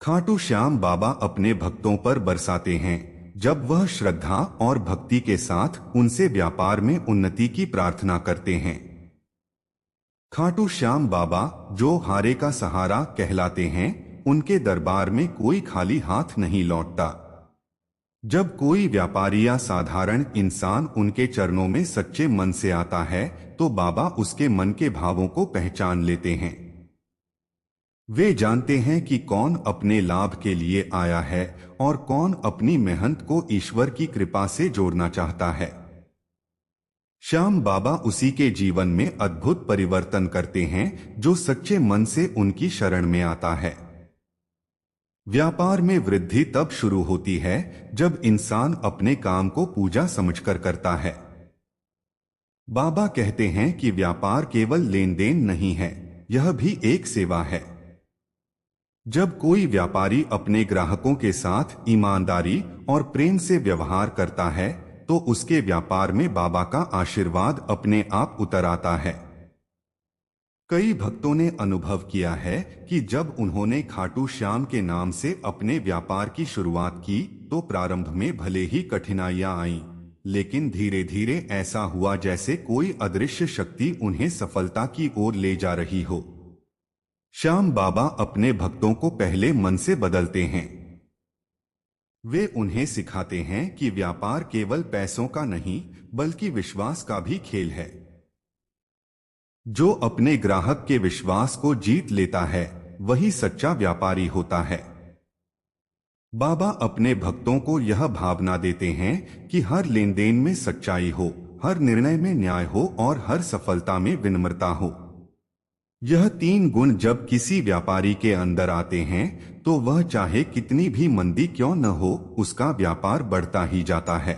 खाटू श्याम बाबा अपने भक्तों पर बरसाते हैं जब वह श्रद्धा और भक्ति के साथ उनसे व्यापार में उन्नति की प्रार्थना करते हैं। खाटू श्याम बाबा, जो हारे का सहारा कहलाते हैं, उनके दरबार में कोई खाली हाथ नहीं लौटता। जब कोई व्यापारी या साधारण इंसान उनके चरणों में सच्चे मन से आता है तो बाबा उसके मन के भावों को पहचान लेते हैं। वे जानते हैं कि कौन अपने लाभ के लिए आया है और कौन अपनी मेहनत को ईश्वर की कृपा से जोड़ना चाहता है। श्याम बाबा उसी के जीवन में अद्भुत परिवर्तन करते हैं जो सच्चे मन से उनकी शरण में आता है। व्यापार में वृद्धि तब शुरू होती है जब इंसान अपने काम को पूजा समझकर करता है। बाबा कहते हैं कि व्यापार केवल लेन देन नहीं है, यह भी एक सेवा है। जब कोई व्यापारी अपने ग्राहकों के साथ ईमानदारी और प्रेम से व्यवहार करता है तो उसके व्यापार में बाबा का आशीर्वाद अपने आप उतर आता है। कई भक्तों ने अनुभव किया है कि जब उन्होंने खाटू श्याम के नाम से अपने व्यापार की शुरुआत की तो प्रारंभ में भले ही कठिनाइयां आईं, लेकिन धीरे धीरे ऐसा हुआ जैसे कोई अदृश्य शक्ति उन्हें सफलता की ओर ले जा रही हो। श्याम बाबा अपने भक्तों को पहले मन से बदलते हैं। वे उन्हें सिखाते हैं कि व्यापार केवल पैसों का नहीं बल्कि विश्वास का भी खेल है। जो अपने ग्राहक के विश्वास को जीत लेता है वही सच्चा व्यापारी होता है। बाबा अपने भक्तों को यह भावना देते हैं कि हर लेन देन में सच्चाई हो, हर निर्णय में न्याय हो और हर सफलता में विनम्रता हो। यह तीन गुण जब किसी व्यापारी के अंदर आते हैं तो वह चाहे कितनी भी मंदी क्यों न हो, उसका व्यापार बढ़ता ही जाता है।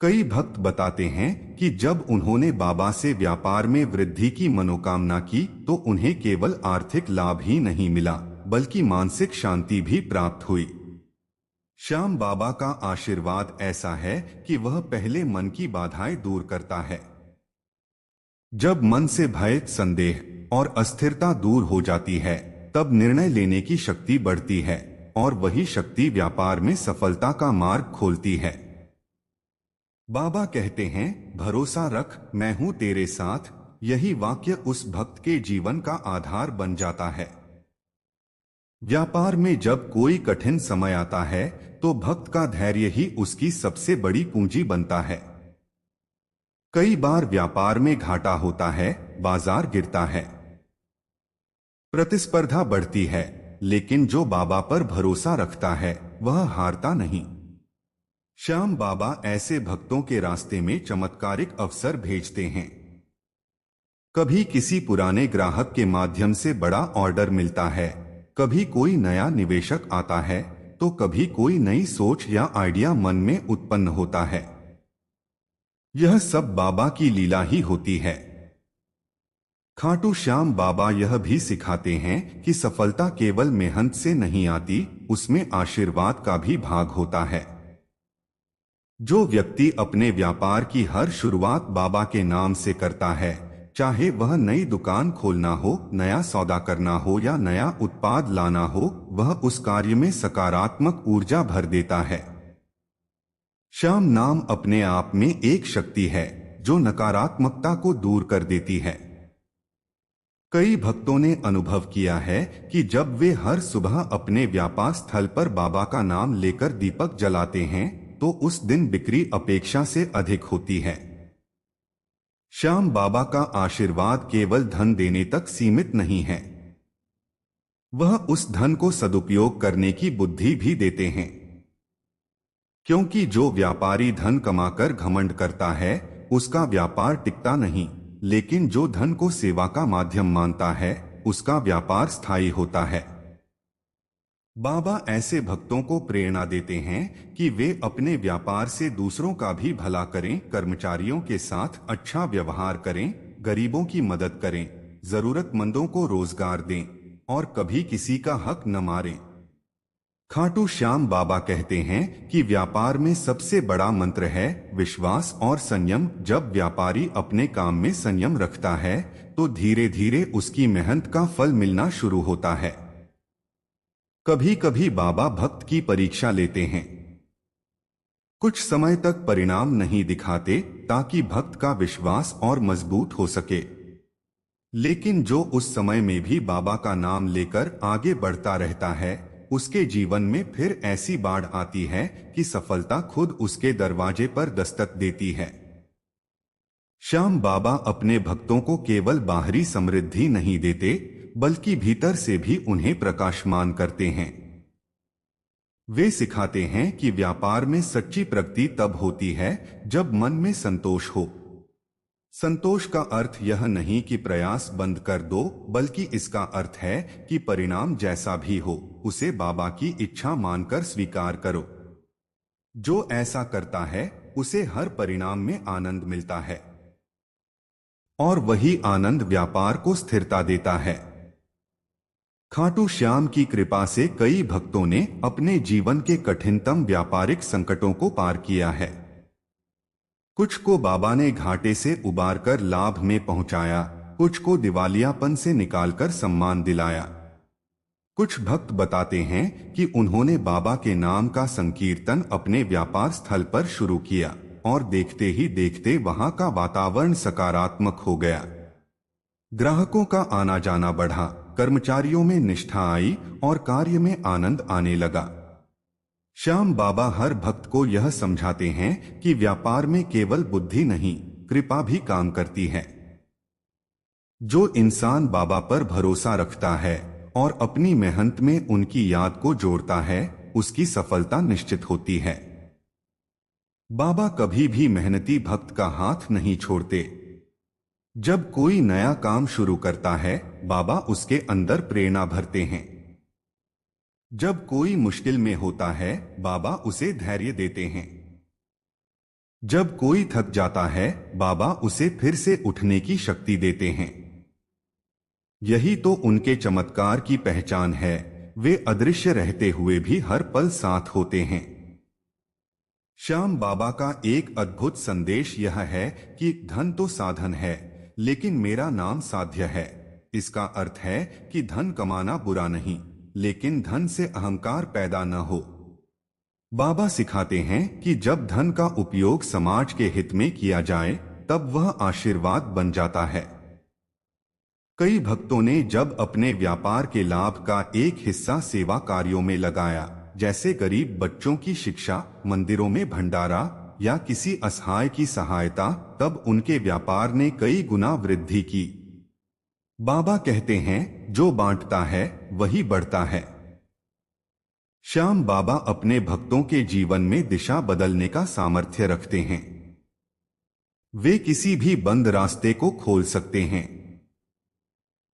कई भक्त बताते हैं कि जब उन्होंने बाबा से व्यापार में वृद्धि की मनोकामना की तो उन्हें केवल आर्थिक लाभ ही नहीं मिला बल्कि मानसिक शांति भी प्राप्त हुई। श्याम बाबा का आशीर्वाद ऐसा है कि वह पहले मन की बाधाएं दूर करता है। जब मन से भय, संदेह और अस्थिरता दूर हो जाती है तब निर्णय लेने की शक्ति बढ़ती है और वही शक्ति व्यापार में सफलता का मार्ग खोलती है। बाबा कहते हैं, भरोसा रख, मैं हूं तेरे साथ। यही वाक्य उस भक्त के जीवन का आधार बन जाता है। व्यापार में जब कोई कठिन समय आता है तो भक्त का धैर्य ही उसकी सबसे बड़ी पूंजी बनता है। कई बार व्यापार में घाटा होता है, बाजार गिरता है, प्रतिस्पर्धा बढ़ती है, लेकिन जो बाबा पर भरोसा रखता है वह हारता नहीं। श्याम बाबा ऐसे भक्तों के रास्ते में चमत्कारिक अवसर भेजते हैं। कभी किसी पुराने ग्राहक के माध्यम से बड़ा ऑर्डर मिलता है, कभी कोई नया निवेशक आता है तो कभी कोई नई सोच या आइडिया मन में उत्पन्न होता है। यह सब बाबा की लीला ही होती है। खाटू श्याम बाबा यह भी सिखाते हैं कि सफलता केवल मेहनत से नहीं आती, उसमें आशीर्वाद का भी भाग होता है। जो व्यक्ति अपने व्यापार की हर शुरुआत बाबा के नाम से करता है, चाहे वह नई दुकान खोलना हो, नया सौदा करना हो या नया उत्पाद लाना हो, वह उस कार्य में सकारात्मक ऊर्जा भर देता है। श्याम नाम अपने आप में एक शक्ति है जो नकारात्मकता को दूर कर देती है। कई भक्तों ने अनुभव किया है कि जब वे हर सुबह अपने व्यापार स्थल पर बाबा का नाम लेकर दीपक जलाते हैं तो उस दिन बिक्री अपेक्षा से अधिक होती है। श्याम बाबा का आशीर्वाद केवल धन देने तक सीमित नहीं है, वह उस धन को सदुपयोग करने की बुद्धि भी देते हैं। क्योंकि जो व्यापारी धन कमाकर घमंड करता है उसका व्यापार टिकता नहीं, लेकिन जो धन को सेवा का माध्यम मानता है उसका व्यापार स्थायी होता है। बाबा ऐसे भक्तों को प्रेरणा देते हैं कि वे अपने व्यापार से दूसरों का भी भला करें, कर्मचारियों के साथ अच्छा व्यवहार करें, गरीबों की मदद करें, जरूरतमंदों को रोजगार दें और कभी किसी का हक न मारें। खाटू श्याम बाबा कहते हैं कि व्यापार में सबसे बड़ा मंत्र है विश्वास और संयम। जब व्यापारी अपने काम में संयम रखता है तो धीरे धीरे उसकी मेहनत का फल मिलना शुरू होता है। कभी कभी बाबा भक्त की परीक्षा लेते हैं। कुछ समय तक परिणाम नहीं दिखाते ताकि भक्त का विश्वास और मजबूत हो सके। लेकिन जो उस समय में भी बाबा का नाम लेकर आगे बढ़ता रहता है, उसके जीवन में फिर ऐसी बाढ़ आती है कि सफलता खुद उसके दरवाजे पर दस्तक देती है। श्याम बाबा अपने भक्तों को केवल बाहरी समृद्धि नहीं देते, बल्कि भीतर से भी उन्हें प्रकाशमान करते हैं। वे सिखाते हैं कि व्यापार में सच्ची प्रगति तब होती है जब मन में संतोष हो। संतोष का अर्थ यह नहीं कि प्रयास बंद कर दो, बल्कि इसका अर्थ है कि परिणाम जैसा भी हो उसे बाबा की इच्छा मानकर स्वीकार करो। जो ऐसा करता है उसे हर परिणाम में आनंद मिलता है, और वही आनंद व्यापार को स्थिरता देता है। खाटू श्याम की कृपा से कई भक्तों ने अपने जीवन के कठिनतम व्यापारिक संकटों को पार किया है। कुछ को बाबा ने घाटे से उबारकर लाभ में पहुंचाया, कुछ को दिवालियापन से निकालकर सम्मान दिलाया। कुछ भक्त बताते हैं कि उन्होंने बाबा के नाम का संकीर्तन अपने व्यापार स्थल पर शुरू किया और देखते ही देखते वहां का वातावरण सकारात्मक हो गया। ग्राहकों का आना जाना बढ़ा, कर्मचारियों में निष्ठा आई और कार्य में आनंद आने लगा। श्याम बाबा हर भक्त को यह समझाते हैं कि व्यापार में केवल बुद्धि नहीं, कृपा भी काम करती है। जो इंसान बाबा पर भरोसा रखता है और अपनी मेहनत में उनकी याद को जोड़ता है, उसकी सफलता निश्चित होती है। बाबा कभी भी मेहनती भक्त का हाथ नहीं छोड़ते। जब कोई नया काम शुरू करता है, बाबा उसके अंदर प्रेरणा भरते हैं। जब कोई मुश्किल में होता है, बाबा उसे धैर्य देते हैं। जब कोई थक जाता है, बाबा उसे फिर से उठने की शक्ति देते हैं। यही तो उनके चमत्कार की पहचान है। वे अदृश्य रहते हुए भी हर पल साथ होते हैं। श्याम बाबा का एक अद्भुत संदेश यह है कि धन तो साधन है, लेकिन मेरा नाम साध्य है। इसका अर्थ है कि धन कमाना बुरा नहीं, लेकिन धन से अहंकार पैदा न हो। बाबा सिखाते हैं कि जब धन का उपयोग समाज के हित में किया जाए, तब वह आशीर्वाद बन जाता है। कई भक्तों ने जब अपने व्यापार के लाभ का एक हिस्सा सेवा कार्यों में लगाया, जैसे गरीब बच्चों की शिक्षा, मंदिरों में भंडारा या किसी असहाय की सहायता, तब उनके व्यापार ने कई गुना वृद्धि की। बाबा कहते हैं, जो बांटता है वही बढ़ता है। श्याम बाबा अपने भक्तों के जीवन में दिशा बदलने का सामर्थ्य रखते हैं। वे किसी भी बंद रास्ते को खोल सकते हैं।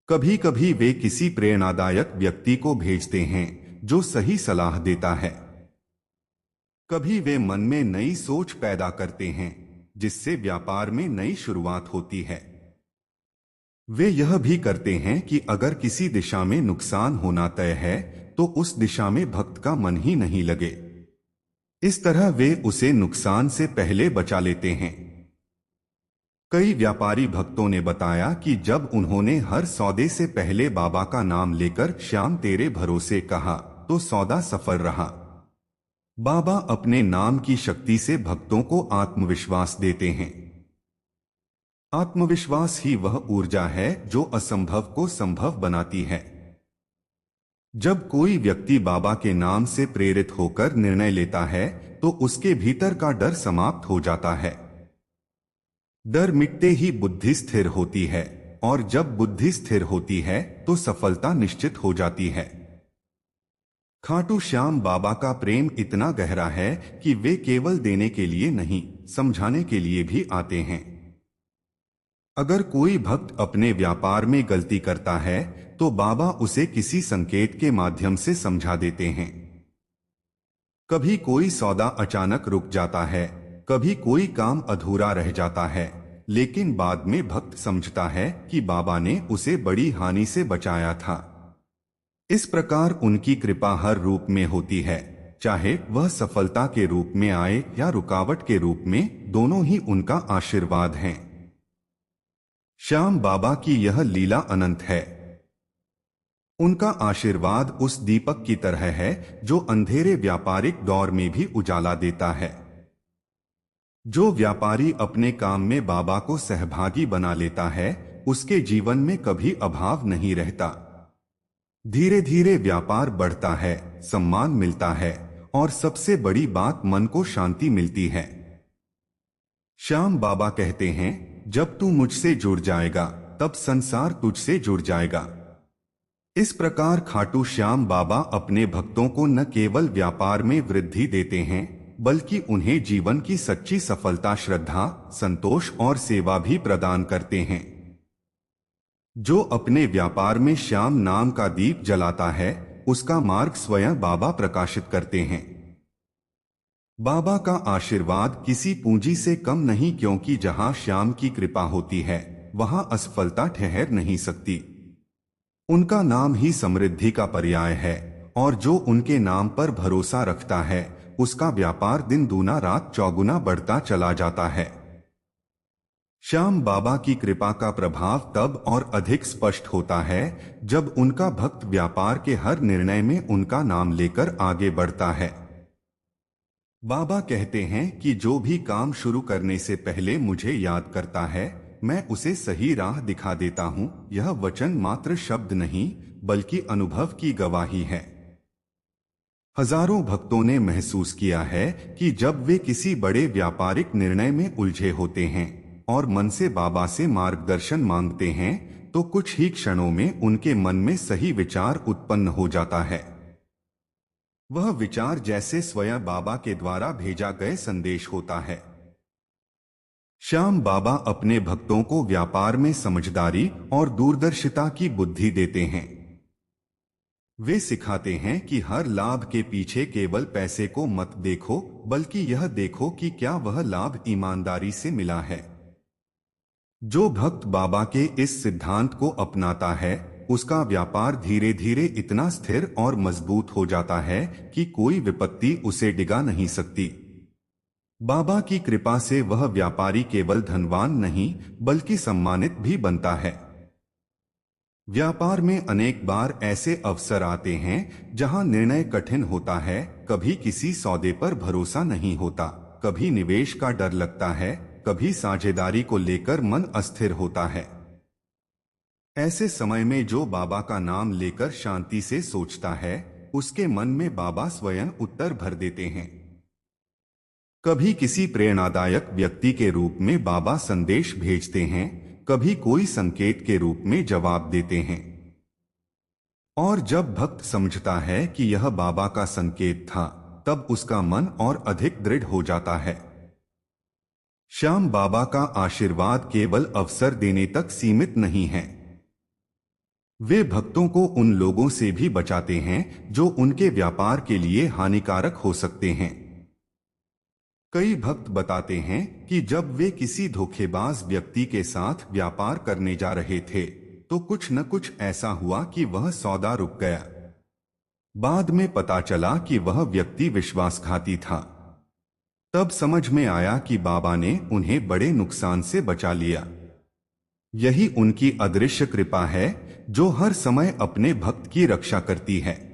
कभी कभी वे किसी प्रेरणादायक व्यक्ति को भेजते हैं जो सही सलाह देता है। कभी वे मन में नई सोच पैदा करते हैं, जिससे व्यापार में नई शुरुआत होती है। वे यह भी करते हैं कि अगर किसी दिशा में नुकसान होना तय है, तो उस दिशा में भक्त का मन ही नहीं लगे। इस तरह वे उसे नुकसान से पहले बचा लेते हैं। कई व्यापारी भक्तों ने बताया कि जब उन्होंने हर सौदे से पहले बाबा का नाम लेकर श्याम तेरे भरोसे कहा, तो सौदा सफल रहा। बाबा अपने नाम की शक्ति से भक्तों को आत्मविश्वास देते हैं। आत्मविश्वास ही वह ऊर्जा है जो असंभव को संभव बनाती है। जब कोई व्यक्ति बाबा के नाम से प्रेरित होकर निर्णय लेता है, तो उसके भीतर का डर समाप्त हो जाता है। डर मिटते ही बुद्धि स्थिर होती है, और जब बुद्धि स्थिर होती है तो सफलता निश्चित हो जाती है। खाटू श्याम बाबा का प्रेम इतना गहरा है कि वे केवल देने के लिए नहीं, समझाने के लिए भी आते हैं। अगर कोई भक्त अपने व्यापार में गलती करता है, तो बाबा उसे किसी संकेत के माध्यम से समझा देते हैं। कभी कोई सौदा अचानक रुक जाता है, कभी कोई काम अधूरा रह जाता है, लेकिन बाद में भक्त समझता है कि बाबा ने उसे बड़ी हानि से बचाया था। इस प्रकार उनकी कृपा हर रूप में होती है, चाहे वह सफलता के रूप में आए या रुकावट के रूप में, दोनों ही उनका आशीर्वाद हैं। श्याम बाबा की यह लीला अनंत है। उनका आशीर्वाद उस दीपक की तरह है जो अंधेरे व्यापारिक दौर में भी उजाला देता है। जो व्यापारी अपने काम में बाबा को सहभागी बना लेता है, उसके जीवन में कभी अभाव नहीं रहता। धीरे धीरे व्यापार बढ़ता है, सम्मान मिलता है और सबसे बड़ी बात, मन को शांति मिलती है। श्याम बाबा कहते हैं, जब तू मुझसे जुड़ जाएगा तब संसार तुझसे जुड़ जाएगा। इस प्रकार खाटू श्याम बाबा अपने भक्तों को न केवल व्यापार में वृद्धि देते हैं, बल्कि उन्हें जीवन की सच्ची सफलता, श्रद्धा, संतोष और सेवा भी प्रदान करते हैं। जो अपने व्यापार में श्याम नाम का दीप जलाता है, उसका मार्ग स्वयं बाबा प्रकाशित करते हैं। बाबा का आशीर्वाद किसी पूंजी से कम नहीं, क्योंकि जहां श्याम की कृपा होती है वहां असफलता ठहर नहीं सकती। उनका नाम ही समृद्धि का पर्याय है और जो उनके नाम पर भरोसा रखता है, उसका व्यापार दिन दूना रात चौगुना बढ़ता चला जाता है। श्याम बाबा की कृपा का प्रभाव तब और अधिक स्पष्ट होता है जब उनका भक्त व्यापार के हर निर्णय में उनका नाम लेकर आगे बढ़ता है। बाबा कहते हैं कि जो भी काम शुरू करने से पहले मुझे याद करता है, मैं उसे सही राह दिखा देता हूँ। यह वचन मात्र शब्द नहीं, बल्कि अनुभव की गवाही है। हजारों भक्तों ने महसूस किया है कि जब वे किसी बड़े व्यापारिक निर्णय में उलझे होते हैं और मन से बाबा से मार्गदर्शन मांगते हैं, तो कुछ ही क्षणों में उनके मन में सही विचार उत्पन्न हो जाता है। वह विचार जैसे स्वयं बाबा के द्वारा भेजा गए संदेश होता है। श्याम बाबा अपने भक्तों को व्यापार में समझदारी और दूरदर्शिता की बुद्धि देते हैं। वे सिखाते हैं कि हर लाभ के पीछे केवल पैसे को मत देखो, बल्कि यह देखो कि क्या वह लाभ ईमानदारी से मिला है। जो भक्त बाबा के इस सिद्धांत को अपनाता है, उसका व्यापार धीरे धीरे इतना स्थिर और मजबूत हो जाता है कि कोई विपत्ति उसे डिगा नहीं सकती। बाबा की कृपा से वह व्यापारी केवल धनवान नहीं, बल्कि सम्मानित भी बनता है। व्यापार में अनेक बार ऐसे अवसर आते हैं जहां निर्णय कठिन होता है। कभी किसी सौदे पर भरोसा नहीं होता, कभी निवेश का डर लगता है, कभी साझेदारी को लेकर मन अस्थिर होता है। ऐसे समय में जो बाबा का नाम लेकर शांति से सोचता है, उसके मन में बाबा स्वयं उत्तर भर देते हैं। कभी किसी प्रेरणादायक व्यक्ति के रूप में बाबा संदेश भेजते हैं, कभी कोई संकेत के रूप में जवाब देते हैं। और जब भक्त समझता है कि यह बाबा का संकेत था, तब उसका मन और अधिक दृढ़ हो जाता है। श्याम बाबा का आशीर्वाद केवल अवसर देने तक सीमित नहीं है। वे भक्तों को उन लोगों से भी बचाते हैं जो उनके व्यापार के लिए हानिकारक हो सकते हैं। कई भक्त बताते हैं कि जब वे किसी धोखेबाज व्यक्ति के साथ व्यापार करने जा रहे थे, तो कुछ न कुछ ऐसा हुआ कि वह सौदा रुक गया। बाद में पता चला कि वह व्यक्ति विश्वासघाती था। तब समझ में आया कि बाबा ने उन्हें बड़े नुकसान से बचा लिया। यही उनकी अदृश्य कृपा है जो हर समय अपने भक्त की रक्षा करती है।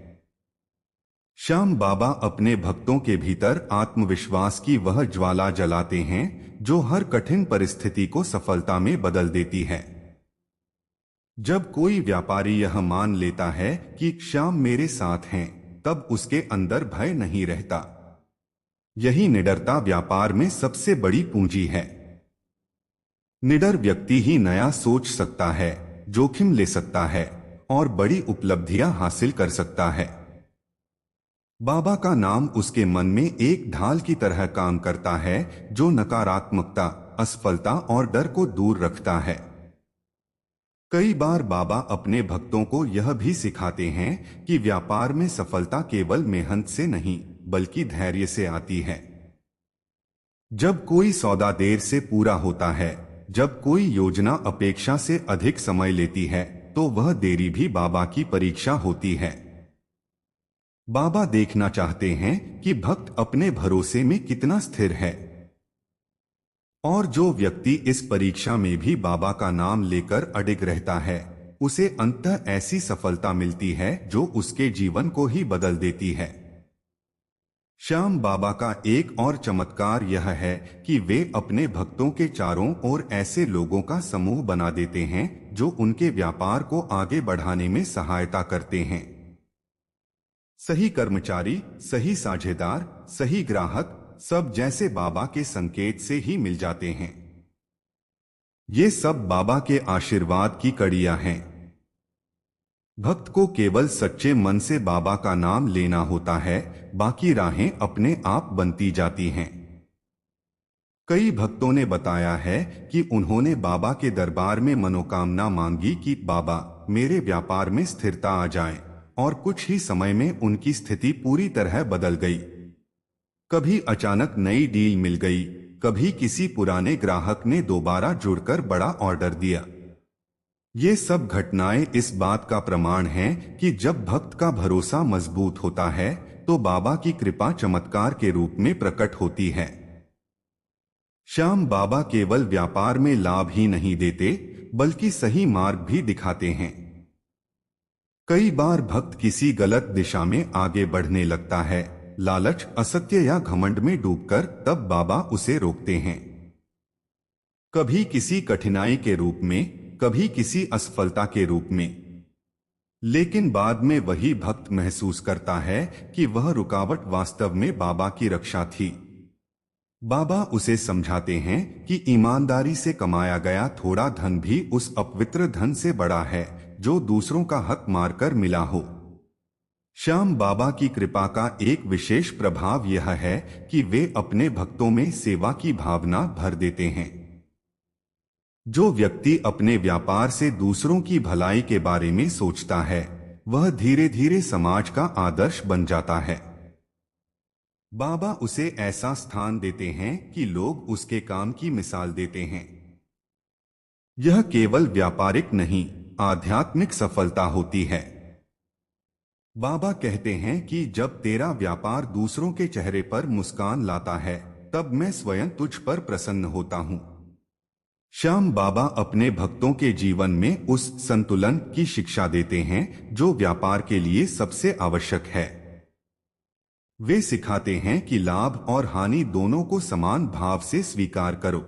श्याम बाबा अपने भक्तों के भीतर आत्मविश्वास की वह ज्वाला जलाते हैं जो हर कठिन परिस्थिति को सफलता में बदल देती है। जब कोई व्यापारी यह मान लेता है कि श्याम मेरे साथ हैं, तब उसके अंदर भय नहीं रहता। यही निडरता व्यापार में सबसे बड़ी पूंजी है। निडर व्यक्ति ही नया सोच सकता है, जोखिम ले सकता है और बड़ी उपलब्धियां हासिल कर सकता है। बाबा का नाम उसके मन में एक ढाल की तरह काम करता है जो नकारात्मकता, असफलता और डर को दूर रखता है। कई बार बाबा अपने भक्तों को यह भी सिखाते हैं कि व्यापार में सफलता केवल मेहनत से नहीं, बल्कि धैर्य से आती है। जब कोई सौदा देर से पूरा होता है, जब कोई योजना अपेक्षा से अधिक समय लेती है, तो वह देरी भी बाबा की परीक्षा होती है। बाबा देखना चाहते हैं कि भक्त अपने भरोसे में कितना स्थिर है। और जो व्यक्ति इस परीक्षा में भी बाबा का नाम लेकर अडिग रहता है, उसे अंततः ऐसी सफलता मिलती है जो उसके जीवन को ही बदल देती है। श्याम बाबा का एक और चमत्कार यह है कि वे अपने भक्तों के चारों ओर ऐसे लोगों का समूह बना देते हैं जो उनके व्यापार को आगे बढ़ाने में सहायता करते हैं। सही कर्मचारी, सही साझेदार, सही ग्राहक, सब जैसे बाबा के संकेत से ही मिल जाते हैं। ये सब बाबा के आशीर्वाद की कड़ियां हैं। भक्त को केवल सच्चे मन से बाबा का नाम लेना होता है, बाकी राहें अपने आप बनती जाती हैं। कई भक्तों ने बताया है कि उन्होंने बाबा के दरबार में मनोकामना मांगी कि बाबा मेरे व्यापार में स्थिरता आ जाए, और कुछ ही समय में उनकी स्थिति पूरी तरह बदल गई। कभी अचानक नई डील मिल गई, कभी किसी पुराने ग्राहक ने दोबारा जुड़कर बड़ा ऑर्डर दिया। ये सब घटनाएं इस बात का प्रमाण हैं कि जब भक्त का भरोसा मजबूत होता है तो बाबा की कृपा चमत्कार के रूप में प्रकट होती है। श्याम बाबा केवल व्यापार में लाभ ही नहीं देते, बल्कि सही मार्ग भी दिखाते हैं। कई बार भक्त किसी गलत दिशा में आगे बढ़ने लगता है, लालच, असत्य या घमंड में डूबकर, तब बाबा उसे रोकते हैं। कभी किसी कठिनाई के रूप में, कभी किसी असफलता के रूप में। लेकिन बाद में वही भक्त महसूस करता है कि वह रुकावट वास्तव में बाबा की रक्षा थी। बाबा उसे समझाते हैं कि ईमानदारी से कमाया गया थोड़ा धन भी उस अपवित्र धन से बड़ा है जो दूसरों का हक मारकर मिला हो। श्याम बाबा की कृपा का एक विशेष प्रभाव यह है कि वे अपने भक्तों में सेवा की भावना भर देते हैं। जो व्यक्ति अपने व्यापार से दूसरों की भलाई के बारे में सोचता है, वह धीरे धीरे समाज का आदर्श बन जाता है। बाबा उसे ऐसा स्थान देते हैं कि लोग उसके काम की मिसाल देते हैं। यह केवल व्यापारिक नहीं, आध्यात्मिक सफलता होती है। बाबा कहते हैं कि जब तेरा व्यापार दूसरों के चेहरे पर मुस्कान लाता है, तब मैं स्वयं तुझ पर प्रसन्न होता हूं। श्याम बाबा अपने भक्तों के जीवन में उस संतुलन की शिक्षा देते हैं जो व्यापार के लिए सबसे आवश्यक है। वे सिखाते हैं कि लाभ और हानि दोनों को समान भाव से स्वीकार करो।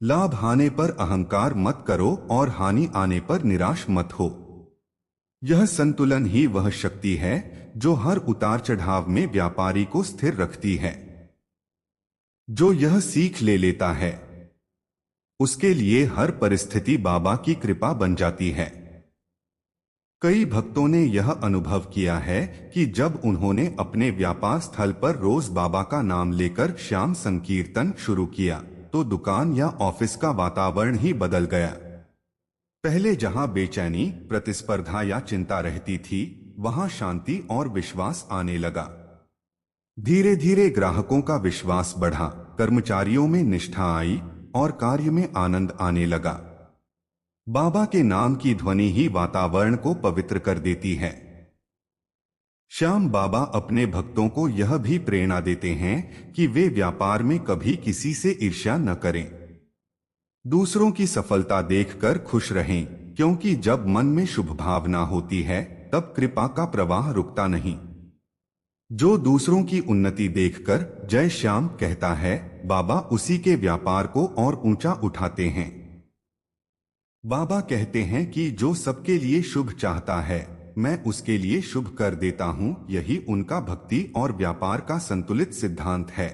लाभ आने पर अहंकार मत करो और हानि आने पर निराश मत हो। यह संतुलन ही वह शक्ति है जो हर उतार चढ़ाव में व्यापारी को स्थिर रखती है। जो यह सीख ले लेता है, उसके लिए हर परिस्थिति बाबा की कृपा बन जाती है। कई भक्तों ने यह अनुभव किया है कि जब उन्होंने अपने व्यापार स्थल पर रोज बाबा का नाम लेकर श्याम संकीर्तन शुरू किया, तो दुकान या ऑफिस का वातावरण ही बदल गया। पहले जहां बेचैनी, प्रतिस्पर्धा या चिंता रहती थी, वहां शांति और विश्वास आने लगा। धीरे धीरे ग्राहकों का विश्वास बढ़ा, कर्मचारियों में निष्ठा आई और कार्य में आनंद आने लगा। बाबा के नाम की ध्वनि ही वातावरण को पवित्र कर देती है। श्याम बाबा अपने भक्तों को यह भी प्रेरणा देते हैं कि वे व्यापार में कभी किसी से ईर्ष्या न करें। दूसरों की सफलता देखकर खुश रहें, क्योंकि जब मन में शुभ भावना होती है, तब कृपा का प्रवाह रुकता नहीं। जो दूसरों की उन्नति देखकर जय श्याम कहता है, बाबा उसी के व्यापार को और ऊंचा उठाते हैं। बाबा कहते हैं कि जो सबके लिए शुभ चाहता है, मैं उसके लिए शुभ कर देता हूं। यही उनका भक्ति और व्यापार का संतुलित सिद्धांत है।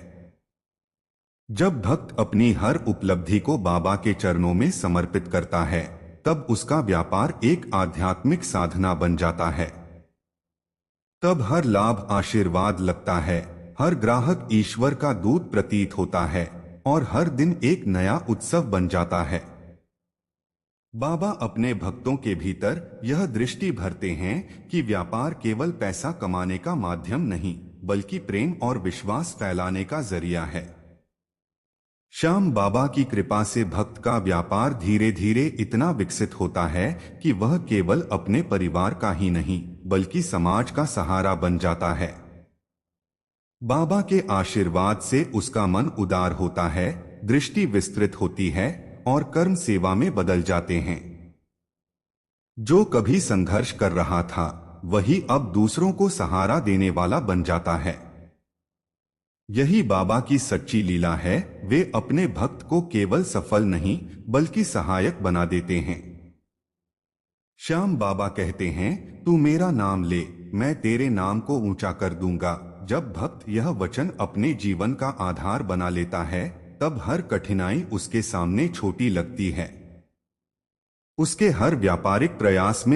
जब भक्त अपनी हर उपलब्धि को बाबा के चरणों में समर्पित करता है, तब उसका व्यापार एक आध्यात्मिक साधना बन जाता है। तब हर लाभ आशीर्वाद लगता है, हर ग्राहक ईश्वर का दूत प्रतीत होता है और हर दिन एक नया उत्सव बन जाता है। बाबा अपने भक्तों के भीतर यह दृष्टि भरते हैं कि व्यापार केवल पैसा कमाने का माध्यम नहीं, बल्कि प्रेम और विश्वास फैलाने का जरिया है। श्याम बाबा की कृपा से भक्त का व्यापार धीरे धीरे इतना विकसित होता है कि वह केवल अपने परिवार का ही नहीं, बल्कि समाज का सहारा बन जाता है। बाबा के आशीर्वाद से उसका मन उदार होता है, दृष्टि विस्तृत होती है और कर्म सेवा में बदल जाते हैं। जो कभी संघर्ष कर रहा था वही अब दूसरों को सहारा देने वाला बन जाता है। यही बाबा की सच्ची लीला है, वे अपने भक्त को केवल सफल नहीं बल्कि सहायक बना देते हैं। श्याम बाबा कहते हैं, तू मेरा नाम ले, मैं तेरे नाम को ऊंचा कर दूंगा। जब भक्त यह वचन अपने जीवन का आधार बना लेता है, तब हर कठिनाई उसके सामने छोटी लगती है। उसके हर व्यापारिक प्रयास में